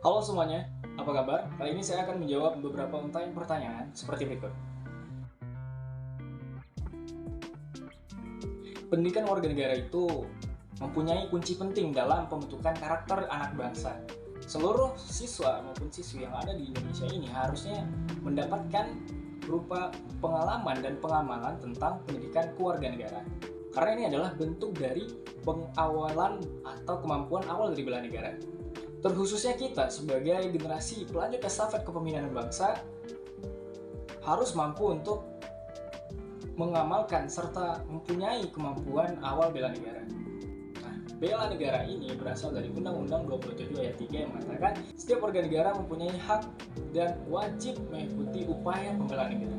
Halo semuanya, apa kabar? Kali ini saya akan menjawab beberapa untayan pertanyaan seperti berikut. Pendidikan warga negara itu mempunyai kunci penting dalam pembentukan karakter anak bangsa. Seluruh siswa maupun siswi yang ada di Indonesia ini harusnya mendapatkan berupa pengalaman dan pengamalan tentang pendidikan kewarganegaraan. Karena ini adalah bentuk dari pengawalan atau kemampuan awal dari bela negara. Terkhususnya kita sebagai generasi pelanjut estafet kepemimpinan bangsa harus mampu untuk mengamalkan serta mempunyai kemampuan awal bela negara. Nah, bela negara ini berasal dari Undang-Undang 27 ayat 3 yang mengatakan setiap warga negara mempunyai hak dan wajib mengikuti upaya pembelaan negara.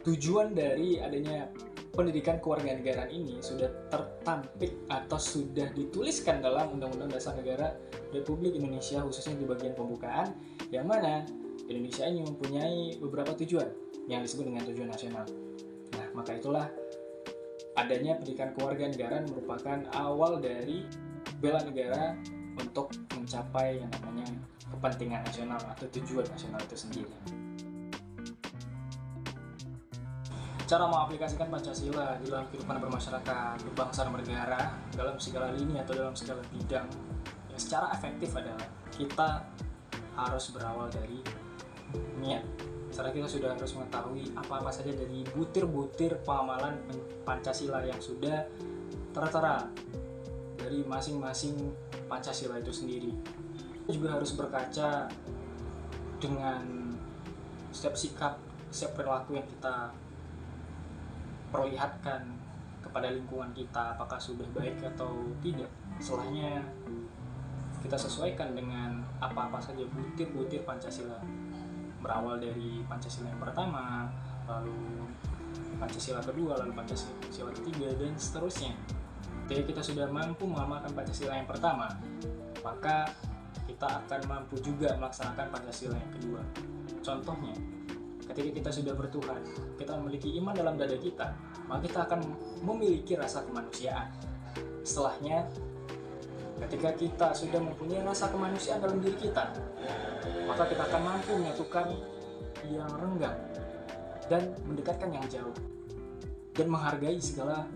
Tujuan dari adanya pendidikan kewarganegaraan ini sudah tertampik atau sudah dituliskan dalam Undang-Undang Dasar Negara Republik Indonesia, khususnya di bagian pembukaan, yang mana Indonesia ini mempunyai beberapa tujuan yang disebut dengan tujuan nasional. Nah, maka itulah adanya pendidikan kewarganegaraan merupakan awal dari bela negara untuk mencapai yang namanya kepentingan nasional atau tujuan nasional itu sendiri. Cara mengaplikasikan Pancasila di dalam kehidupan bermasyarakat, berbangsa dan bernegara dalam segala lini atau dalam segala bidang yang secara efektif adalah kita harus berawal dari niat. Secara kita sudah harus mengetahui apa-apa saja dari butir-butir pengamalan Pancasila yang sudah tertera dari masing-masing Pancasila itu sendiri. Kita juga harus berkaca dengan setiap sikap, setiap perilaku yang kita perlihatkan kepada lingkungan kita, apakah sudah baik atau tidak. Setelahnya kita sesuaikan dengan apa-apa saja butir-butir Pancasila, berawal dari Pancasila yang pertama, lalu Pancasila kedua, lalu Pancasila ketiga, dan seterusnya. Jadi kita sudah mampu mengamalkan Pancasila yang pertama, maka kita akan mampu juga melaksanakan Pancasila yang kedua. Contohnya, ketika kita sudah bertuhan, kita memiliki iman dalam dada kita, maka kita akan memiliki rasa kemanusiaan. Setelahnya, ketika kita sudah mempunyai rasa kemanusiaan dalam diri kita, maka kita akan mampu menyatukan yang renggang dan mendekatkan yang jauh, dan menghargai segala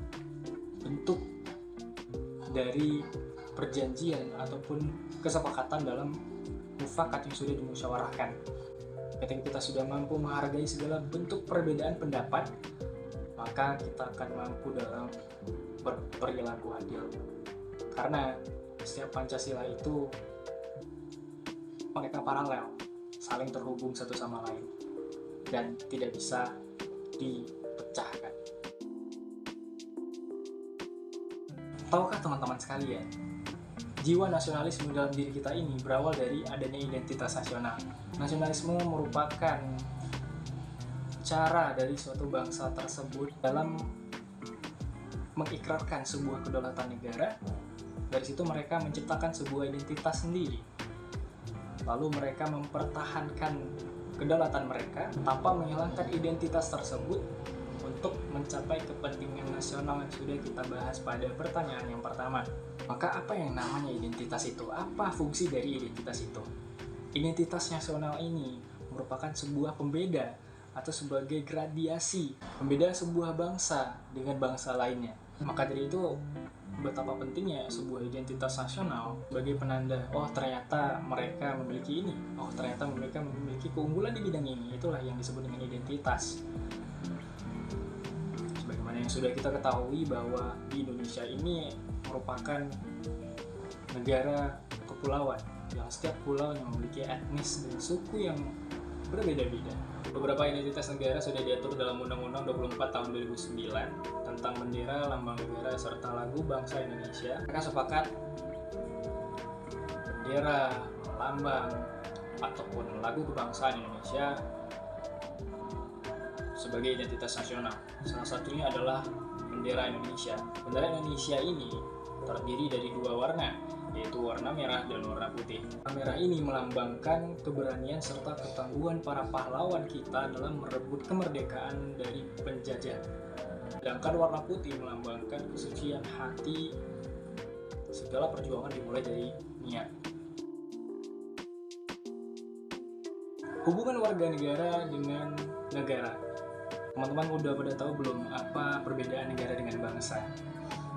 bentuk dari perjanjian ataupun kesepakatan dalam mufakat yang sudah dimusyawarahkan. Ketika kita sudah mampu menghargai segala bentuk perbedaan pendapat, maka kita akan mampu dalam berperilaku adil. Karena setiap Pancasila itu mereka paralel, saling terhubung satu sama lain, dan tidak bisa dipecahkan. Tahukah teman-teman sekalian, jiwa nasionalisme dalam diri kita ini berawal dari adanya identitas nasional. Nasionalisme merupakan cara dari suatu bangsa tersebut dalam mengikrarkan sebuah kedaulatan negara. Dari situ mereka menciptakan sebuah identitas sendiri. Lalu mereka mempertahankan kedaulatan mereka tanpa menghilangkan identitas tersebut untuk mencapai kepentingan nasional yang sudah kita bahas pada pertanyaan yang pertama. Maka apa yang namanya identitas itu? Apa fungsi dari identitas itu? Identitas nasional ini merupakan sebuah pembeda atau sebagai gradiasi, pembeda sebuah bangsa dengan bangsa lainnya. Maka dari itu, betapa pentingnya sebuah identitas nasional sebagai penanda, oh ternyata mereka memiliki ini, oh ternyata mereka memiliki keunggulan di bidang ini. Itulah yang disebut dengan identitas. Sebagaimana yang sudah kita ketahui bahwa di Indonesia ini merupakan negara kepulauan yang setiap pulau yang memiliki etnis dan suku yang berbeda-beda. Beberapa identitas negara sudah diatur dalam Undang-Undang 24 tahun 2009 tentang bendera, lambang negara, serta lagu bangsa Indonesia. Mereka sepakat bendera, lambang, ataupun lagu kebangsaan Indonesia sebagai identitas nasional. Salah satunya adalah bendera Indonesia. Bendera Indonesia ini terdiri dari dua warna, yaitu warna merah dan warna putih. Warna merah ini melambangkan keberanian serta ketangguhan para pahlawan kita dalam merebut kemerdekaan dari penjajah. Sedangkan warna putih melambangkan kesucian hati. Segala perjuangan dimulai dari niat. Hubungan warga negara dengan negara. Teman-teman udah pada tahu belum apa perbedaan negara dengan bangsa?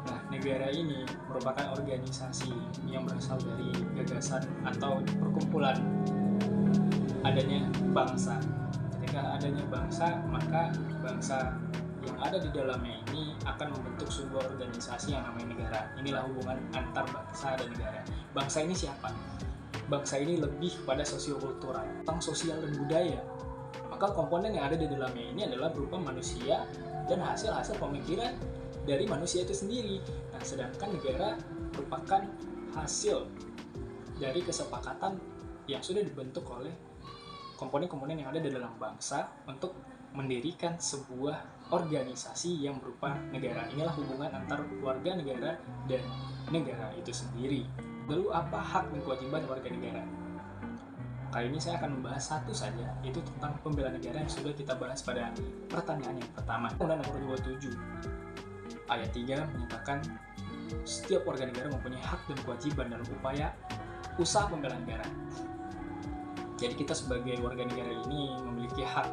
Nah, negara ini merupakan organisasi yang berasal dari gagasan atau perkumpulan adanya bangsa. Ketika adanya bangsa, maka bangsa yang ada di dalamnya ini akan membentuk sebuah organisasi yang namanya negara. Inilah hubungan antar bangsa dan negara. Bangsa ini siapa? Bangsa ini lebih pada sosiokultural, tentang sosial dan budaya. Maka komponen yang ada di dalamnya ini adalah berupa manusia dan hasil-hasil pemikiran dari manusia itu sendiri. Nah, sedangkan negara merupakan hasil dari kesepakatan yang sudah dibentuk oleh komponen-komponen yang ada di dalam bangsa untuk mendirikan sebuah organisasi yang berupa negara. Inilah hubungan antar warga negara dan negara itu sendiri. Lalu apa hak dan kewajiban warga negara? Kali ini saya akan membahas satu saja, yaitu tentang pembela negara yang sudah kita bahas pada pertanyaan yang pertama. Undang-Undang Nomor 27 Ayat 3 menyatakan setiap warga negara mempunyai hak dan kewajiban dalam upaya usaha pembela negara. Jadi kita sebagai warga negara ini memiliki hak.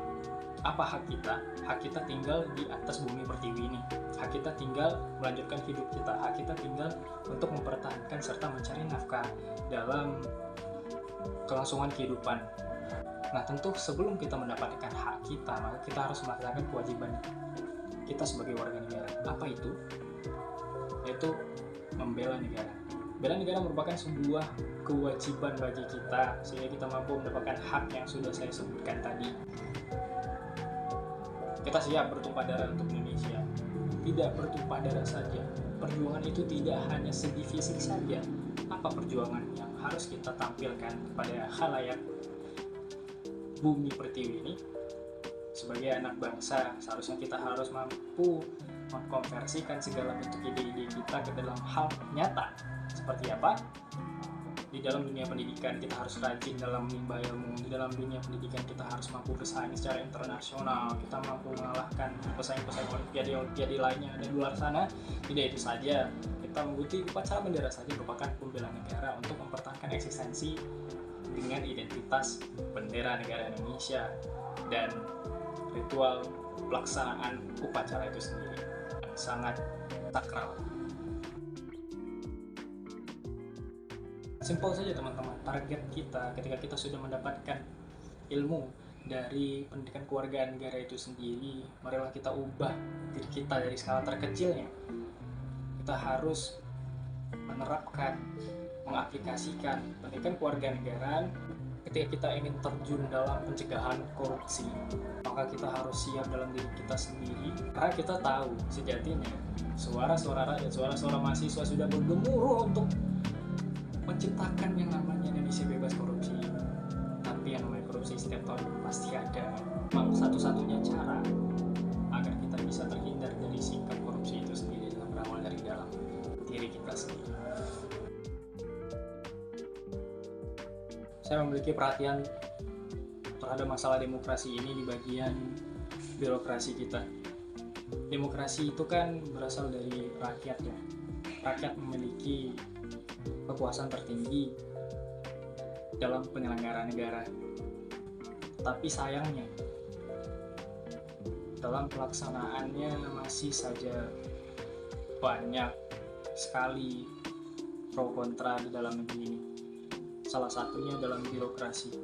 Apa hak kita? Hak kita tinggal di atas bumi pertiwi ini. Hak kita tinggal melanjutkan hidup kita. Hak kita tinggal untuk mempertahankan serta mencari nafkah dalam kelangsungan kehidupan. Nah, tentu sebelum kita mendapatkan hak kita, maka kita harus melaksanakan kewajiban kita sebagai warga negara. Apa itu? Yaitu membela negara. Bela negara merupakan sebuah kewajiban bagi kita sehingga kita mampu mendapatkan hak yang sudah saya sebutkan tadi. Kita siap bertumpah darah untuk Indonesia. Tidak bertumpah darah saja. Perjuangan itu tidak hanya segi fisik saja. Apa perjuangan yang harus kita tampilkan kepada khalayak bumi pertiwi ini? Sebagai anak bangsa, seharusnya kita harus mampu mengkonversikan segala bentuk ide-ide kita ke dalam hal nyata. Seperti apa? Di dalam dunia pendidikan kita harus rajin dalam menimba ilmu. Di dalam dunia pendidikan kita harus mampu bersaing secara internasional. Kita mampu mengalahkan pesaing-pesaing olimpiade lainnya ada di luar sana. Tidak itu saja, kita mengikuti upacara bendera saja merupakan pembela negara untuk mempertahankan eksistensi dengan identitas bendera negara Indonesia dan ritual pelaksanaan upacara itu sendiri sangat sakral. Simpel saja teman-teman, target kita ketika kita sudah mendapatkan ilmu dari pendidikan kewargaan negara itu sendiri, marilah kita ubah diri kita dari skala terkecilnya. Kita harus menerapkan, mengaplikasikan pendidikan kewarganegaraan ketika kita ingin terjun dalam pencegahan korupsi. Maka kita harus siap dalam diri kita sendiri, karena kita tahu sejatinya suara-suara rakyat, suara-suara mahasiswa sudah bergemuruh untuk menciptakan yang namanya Indonesia bebas korupsi. Tapi yang namanya korupsi setiap tahun pasti ada. Memang satu-satunya cara agar kita bisa terhindar dari sikap korupsi itu sendiri adalah berawal dari dalam diri kita sendiri. Saya memiliki perhatian terhadap masalah demokrasi ini di bagian birokrasi kita. Demokrasi itu kan berasal dari rakyat ya. Rakyat memiliki kekuasaan tertinggi dalam penyelenggaraan negara. Tapi sayangnya dalam pelaksanaannya masih saja banyak sekali pro kontra di dalam negeri ini. Salah satunya dalam birokrasi.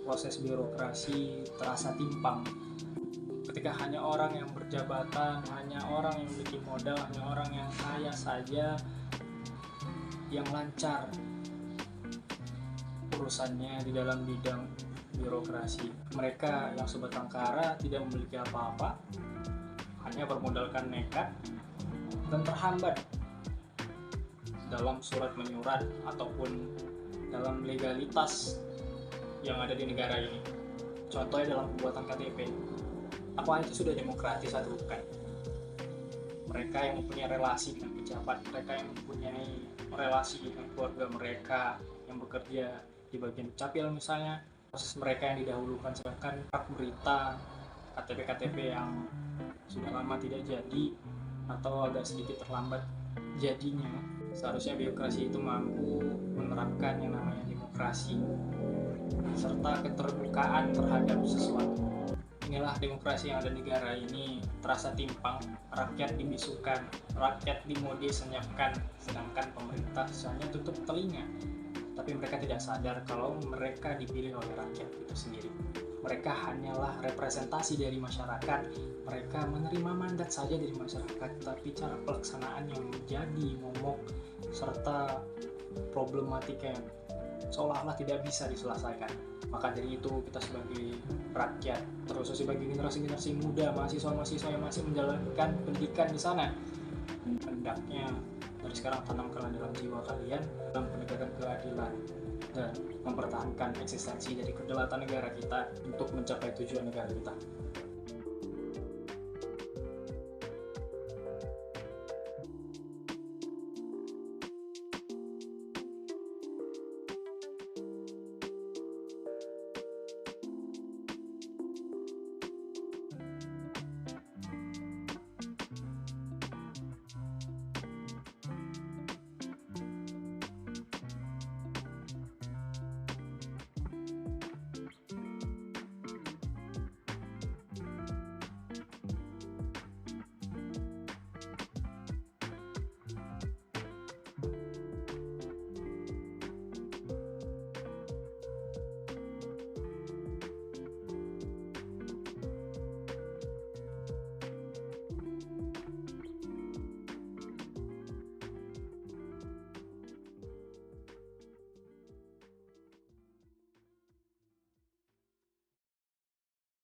Proses birokrasi terasa timpang. Ketika hanya orang yang berjabatan, hanya orang yang memiliki modal, hanya orang yang kaya saja yang lancar urusannya di dalam bidang birokrasi. Mereka yang sebatang kara tidak memiliki apa-apa, hanya bermodalkan nekat dan terhambat dalam surat menyurat ataupun dalam legalitas yang ada di negara ini. Contohnya dalam pembuatan KTP. Apa itu sudah demokratis atau bukan? Mereka yang mempunyai relasi dengan pejabat, mereka yang mempunyai relasi dengan keluarga mereka yang bekerja di bagian capil misalnya, proses mereka yang didahulukan, sedangkan hak berita KTP-KTP yang sudah lama tidak jadi atau agak sedikit terlambat jadinya. Seharusnya birokrasi itu mampu menerapkan yang namanya demokrasi serta keterbukaan terhadap sesuatu. Inilah demokrasi yang ada di negara ini, terasa timpang, rakyat dibisukan, rakyat dimode senyapkan, sedangkan pemerintah hanya tutup telinga. Tapi mereka tidak sadar kalau mereka dipilih oleh rakyat itu sendiri. Mereka hanyalah representasi dari masyarakat, mereka menerima mandat saja dari masyarakat, tapi cara pelaksanaan yang menjadi momok serta problematika yang seolah-olah tidak bisa diselesaikan. Maka dari itu kita sebagai rakyat, terus sebagai generasi-generasi muda, mahasiswa-mahasiswa yang masih menjalankan pendidikan di sana, hendaknya dari sekarang tanamkanlah dalam jiwa kalian dalam penegakan keadilan dan mempertahankan eksistensi dari kedaulatan negara kita untuk mencapai tujuan negara kita.